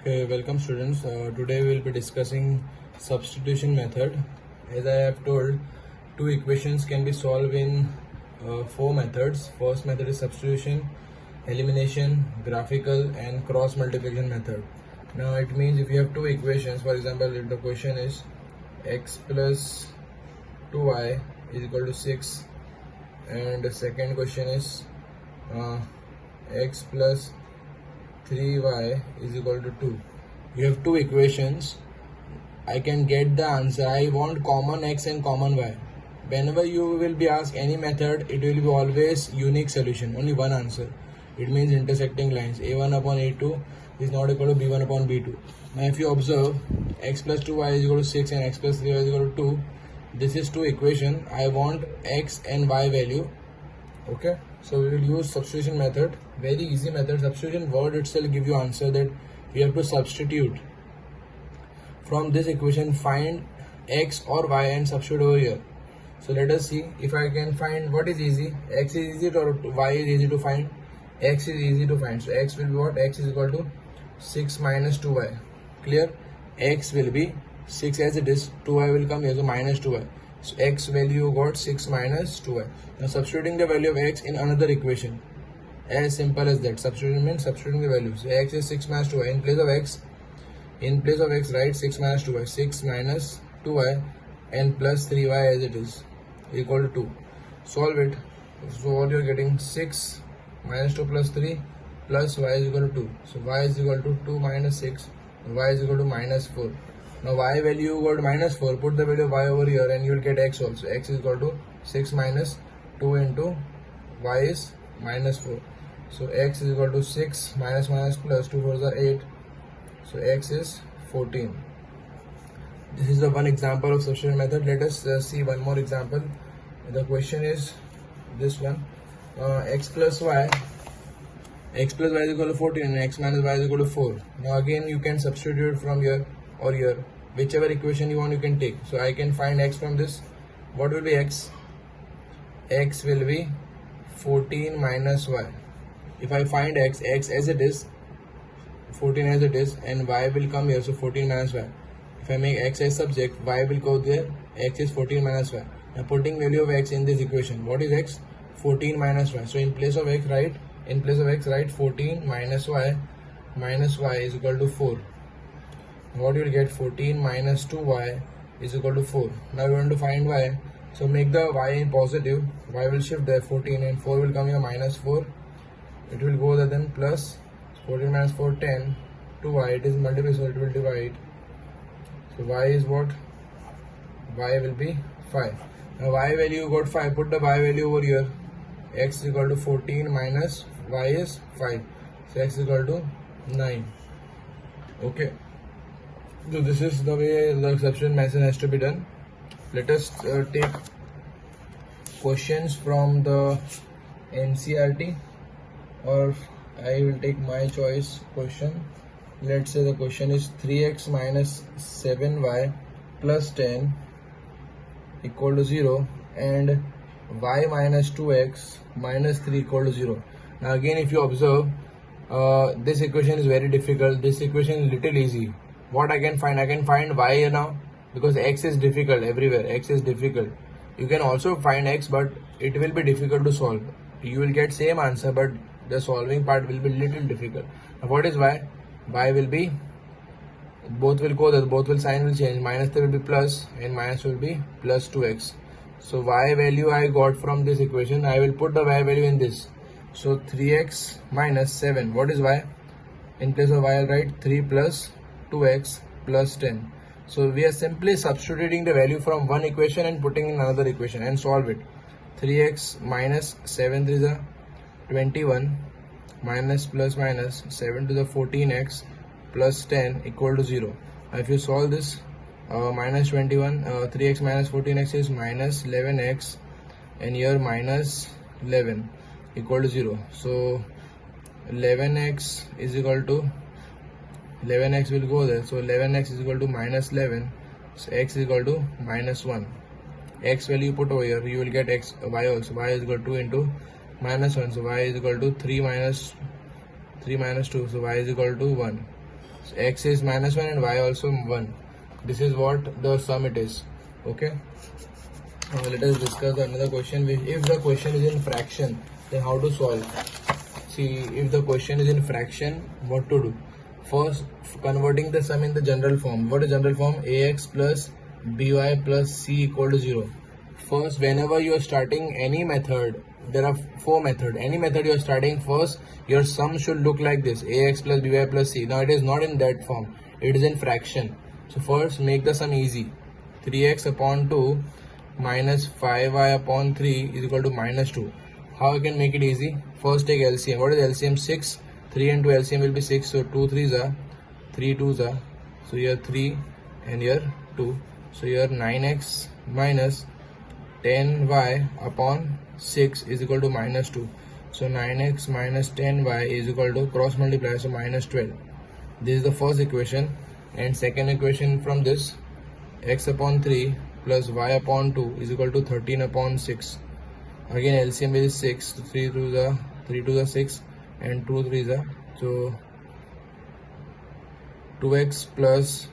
Okay, welcome students. Today we will be discussing substitution method. As I have told, two equations can be solved in four methods. First method is substitution, elimination, graphical, and cross multiplication method. Now it means if you have two equations, for example, if the question is x plus 2y is equal to 6, and the second question is x plus 3y is equal to 2. You have two equations. I can get the answer. I want common x and common y. Whenever you will be asked any method, it will be always unique solution, only one answer. It means intersecting lines. a1 upon a2 is not equal to b1 upon b2. Now if you observe, x plus 2y is equal to 6 and x plus 3y is equal to 2. This is two equation. I want x and y value. Okay, so we will use substitution method. Very easy method. Substitution word itself give you answer that you have to substitute from this equation, find x or y and substitute over here. So let us see if I can find what is easy. X is easy or y is easy to find. X is easy to find. So x will be what? X is equal to 6 minus 2y. Clear? X will be 6 as it is. 2y will come here, so minus 2y. So x value got 6 minus 2y. Now substituting the value of x in another equation. As simple as that. Substitution means substituting the values. So x is 6 minus 2y. In place of x, write 6 minus 2y. 6 minus 2y and plus 3y as it is equal to 2. Solve it. So what you are getting, 6 minus 2 plus 3 plus y is equal to 2. So y is equal to 2 minus 6. Y is equal to minus 4. Now y value you got minus 4. Put the value of y over here and you will get x also. X is equal to 6 minus 2 into y is minus 4. So x is equal to 6 minus minus plus 2 4s are 8. So x is 14. This is the one example of substitution method. Let us see one more example. The question is this one. X plus y is equal to 14 and x minus y is equal to 4. Now again you can substitute from here or here. Whichever equation you want you can take. So I can find x from this. What will be x? X will be 14 minus y. If I find x as it is, 14 as it is, and y will come here, so 14 minus y. If I make x as subject, y will go there, x is 14 minus y. Now putting value of x in this equation, what is x? 14 minus y. So in place of x write 14 minus y is equal to 4. What you will get? 14 minus 2y is equal to 4. Now we want to find y. So make the y in positive, y will shift there, 14, and 4 will come here, minus 4. It will go there, then plus 14 minus 4, 10. 2y, it is multiple, so it will divide. So y is what? Y will be 5. Now y value you got 5. Put the y value over here. X is equal to 14 minus y is 5. So x is equal to 9. Okay. So this is the way the substitution method has to be done. Let us take questions from the NCERT, or I will take my choice question. Let's say the question is 3x minus 7y plus 10 equal to 0 and y minus 2x minus 3 equal to 0. Now again if you observe, this equation is very difficult. This equation is little easy. What I can find? I can find y now because x is difficult everywhere. X is difficult. You can also find x, but it will be difficult to solve. You will get same answer, but the solving part will be little difficult. Now what is y? Y will be, both will go there, sign will change. Minus 3 will be plus and minus will be plus 2x. So y value I got from this equation. I will put the y value in this. So 3x minus 7. What is y? In place of y I'll write 3 plus 2x plus 10. So we are simply substituting the value from one equation and putting in another equation and solve it. 3x minus 7 to the 21 minus plus minus 7 to the 14x plus 10 equal to 0. Now if you solve this, minus 21, 3x minus 14x is minus 11x, and here minus 11 equal to 0. So 11x is equal to, 11x will go there, so 11x is equal to minus 11. So x is equal to minus 1. X value put over here, you will get x, y also. Y is equal to 2 into minus 1, so y is equal to 3 minus 2, so y is equal to 1. So x is minus 1 and y also 1. This is what the sum it is. Okay. Now let us discuss another question. If the question is in fraction, then how to solve? See, if the question is in fraction, what to do? First, converting the sum in the general form. What is general form? Ax plus by plus c equal to 0. First, whenever you are starting any method, there are 4 methods. Any method you are starting, first your sum should look like this: ax plus by plus c. Now it is not in that form, it is in fraction. So first make the sum easy. 3x upon 2 minus 5y upon 3 is equal to minus 2. How I can make it easy? First take LCM. What is LCM? 6. 3 into LCM will be 6. So 2 3s are 3 2s are. So here 3 and here 2. So here 9x minus 10y upon 6 is equal to minus 2. So 9x minus 10y is equal to cross multiply, so minus 12. This is the first equation. And second equation from this, x upon 3 plus y upon 2 is equal to 13 upon 6. Again LCM is 6. 3 2s are 6 and 2 3s are. So 2x plus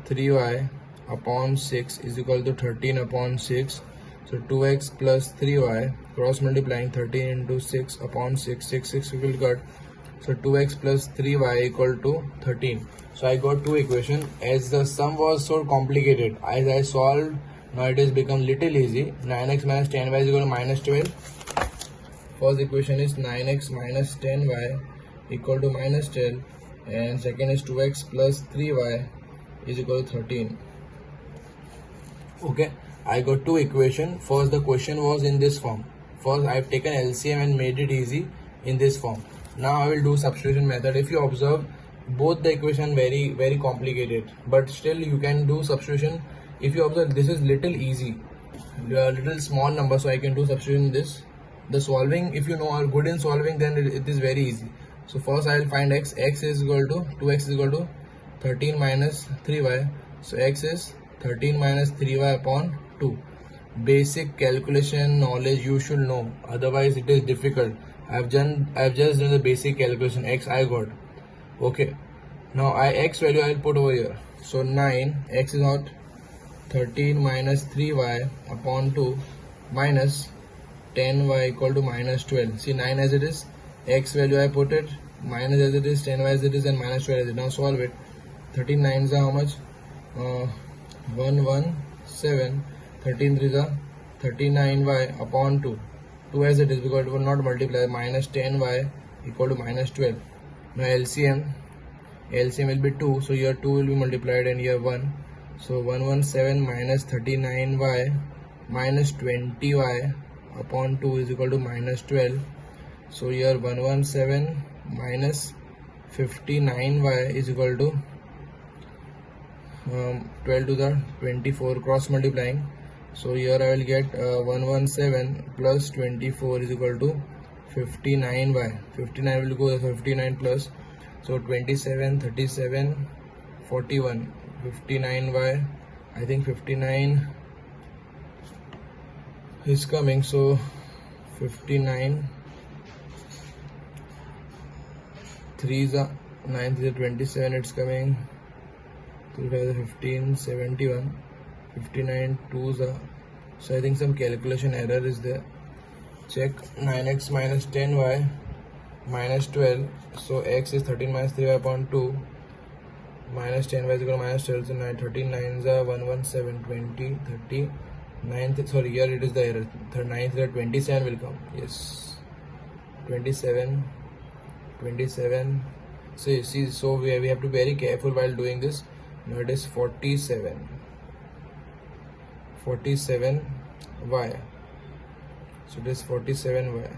3y upon 6 is equal to 13 upon 6. So 2x plus 3y, cross multiplying 13 into 6 upon 6, 6 will cut. So 2x plus 3y equal to 13. So I got two equations. As the sum was so complicated, as I solved, now it has become little easy. 9x minus 10y is equal to minus 12. First equation is 9x minus 10y equal to minus 12. And second is 2x plus 3y is equal to 13. Okay. I got two equations. First, the question was in this form. First, I have taken LCM and made it easy in this form. Now I will do substitution method. If you observe, both the equation very complicated, but still you can do substitution. If you observe, this is little easy, little small number, so I can do substitution in this. The solving, if you know are good in solving, then it is very easy. So first I will find x. X is equal to 2x is equal to 13 minus 3y. So x is 13 minus 3y upon 2. Basic calculation knowledge you should know, otherwise it is difficult. I've just done the basic calculation. X I got. Okay, now x value I'll put over here. So 9, x is not 13 minus 3y upon 2 minus 10y equal to minus 12. See, 9 as it is, x value I put it, minus as it is, 10y as it is, and minus 12 as it is. Now solve it. 13 9s are how much? 117. 13 3s are 39y upon 2. 2 as it is because it will not multiply. Minus 10y equal to minus 12. Now LCM will be 2. So here 2 will be multiplied and here 1. So 117 minus 39y minus 20y upon 2 is equal to minus 12. So here 117 minus 59y is equal to 12 to the 24, cross multiplying. So here I will get 117 plus 24 is equal to 59y. 59 will go 59 plus. So 27, 37, 41, 59y. I think 59 is coming. So 59, 3 is 9 is 27. It's coming. 15, 71, 59, 2s. So I think some calculation error is there. Check. 9x minus 10y minus 12. So x is 13 minus 3y upon 2 minus 10y is equal to minus 12. So 13 9s are 117, 20, 30, 9. Sorry, here it is the error. 9 is 27 will come. Yes, 27. So you see, so we have to be very careful while doing this. Now it is 47y. So it is 47y.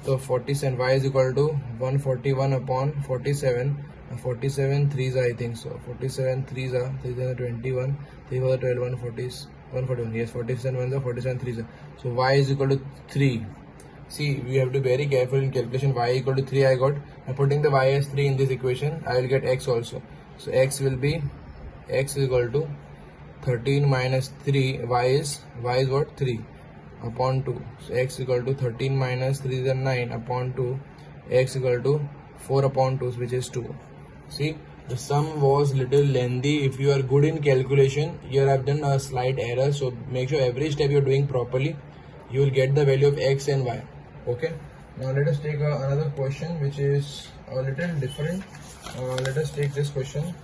So 47y is equal to 141 upon 47. 47 3s I think so. 47 3s are 21. 3 for the 12, 141. Yes, 47 1s are 47 3s are. So y is equal to 3. See, we have to be very careful in calculation. Y equal to 3 I got. I'm putting the y as 3 in this equation. I will get x also. So x will be, x is equal to 13 minus 3. Y is what? 3 upon 2. So x is equal to 13 minus 3 is 9 upon 2. X is equal to 4 upon 2, which is 2. See, the sum was little lengthy. If you are good in calculation, here I have done a slight error, so make sure every step you are doing properly. You will get the value of x and y. Okay, now let us take another question which is a little different. Let us take this question.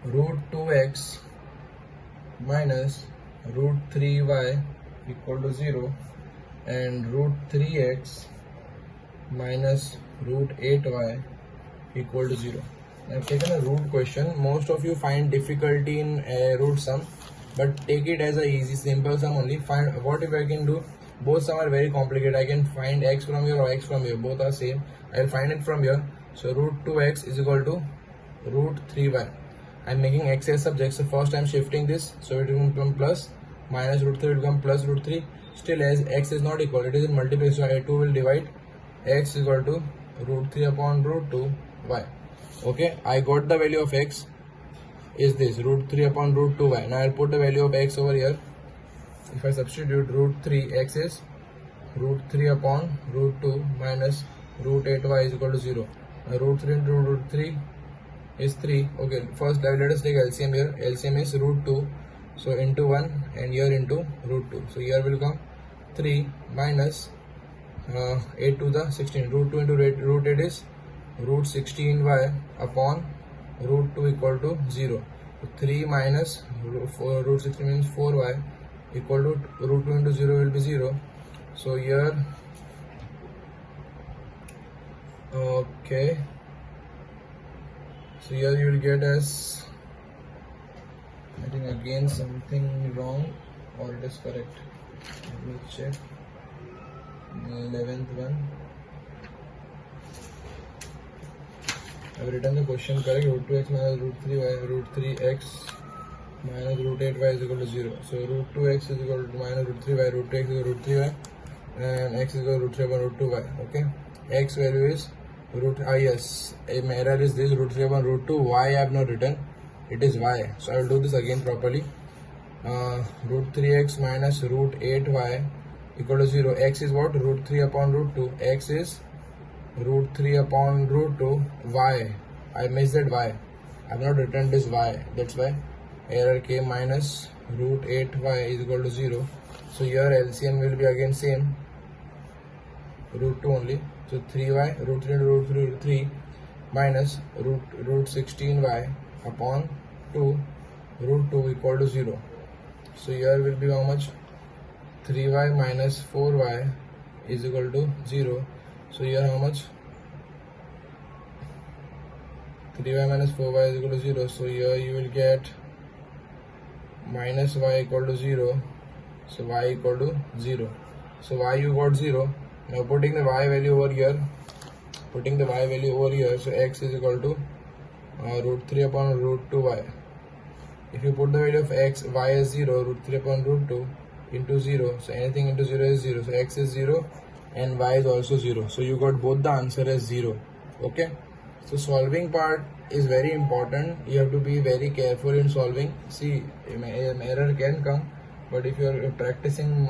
Root 2x minus root 3y equal to 0 and root 3x minus root 8y equal to 0. I have taken a root question. Most of you find difficulty in root sum, but take it as a easy simple sum only. Find what if I can do. Both sum are very complicated. I can find x from here or x from here. Both are same. I will find it from here. So root 2x is equal to root 3y. I am making x as subject. So first I am shifting this. So it will become plus, minus root 3 will become plus root 3. Still as x is not equal, it is in multiple. So I 2 will divide. X is equal to root 3 upon root 2 y. Okay, I got the value of x is this root 3 upon root 2 y. Now I'll put the value of x over here. If I substitute root 3, x is root 3 upon root 2 minus root 8y is equal to 0. Now root 3 into root 3 is 3. Okay, first let us take LCM here. LCM is root 2. So into 1 and here into root 2. So here will come 3 minus 8 to the 16. Root 2 into root 8 is root 16y upon root 2 equal to 0. So 3 minus root 16 means 4y equal to root 2 into 0 will be 0. So here, okay, so here you will get as, I think again something wrong, or it is correct. Let me check. 11th one. I have written the question correct. Root 2x minus root 3y, root 3x minus root 8y is equal to 0. So root 2x is equal to minus root 3y, root 2x is equal to root 3y, and x is equal to root 3 upon root 2y. Okay, x value is root, yes, my error is this, root 3 upon root 2. Y I have not written, it is y. So I will do this again properly. Root 3x minus root 8y equal to 0. X is what? Root 3 upon root 2. X is root 3 upon root 2. Y, I missed that y. I have not written this y. That's why error came. Minus root 8y is equal to 0. So here LCM will be again same. Root 2 only. So 3y, root 3 into root 3 minus root 16y upon 2 root 2 equal to 0. So here will be how much? 3y minus 4y is equal to 0. So here how much? 3y minus 4y is equal to 0. So here you will get minus y equal to 0. So y equal to 0. So y you got 0. Now putting the y value over here. So x is equal to root 3 upon root 2y. If you put the value of x, y is 0, root 3 upon root 2 into 0. So anything into 0 is 0. So x is 0 and y is also 0. So you got both the answer as 0. Okay. So solving part is very important. You have to be very careful in solving. See, error can come, but if you are practicing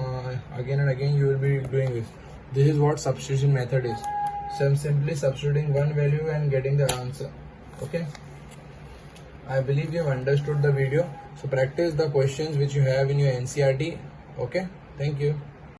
again and again, you will be doing this. This is what substitution method is. So I'm simply substituting one value and getting the answer. Okay. I believe you have understood the video. So practice the questions which you have in your NCERT. Okay. Thank you.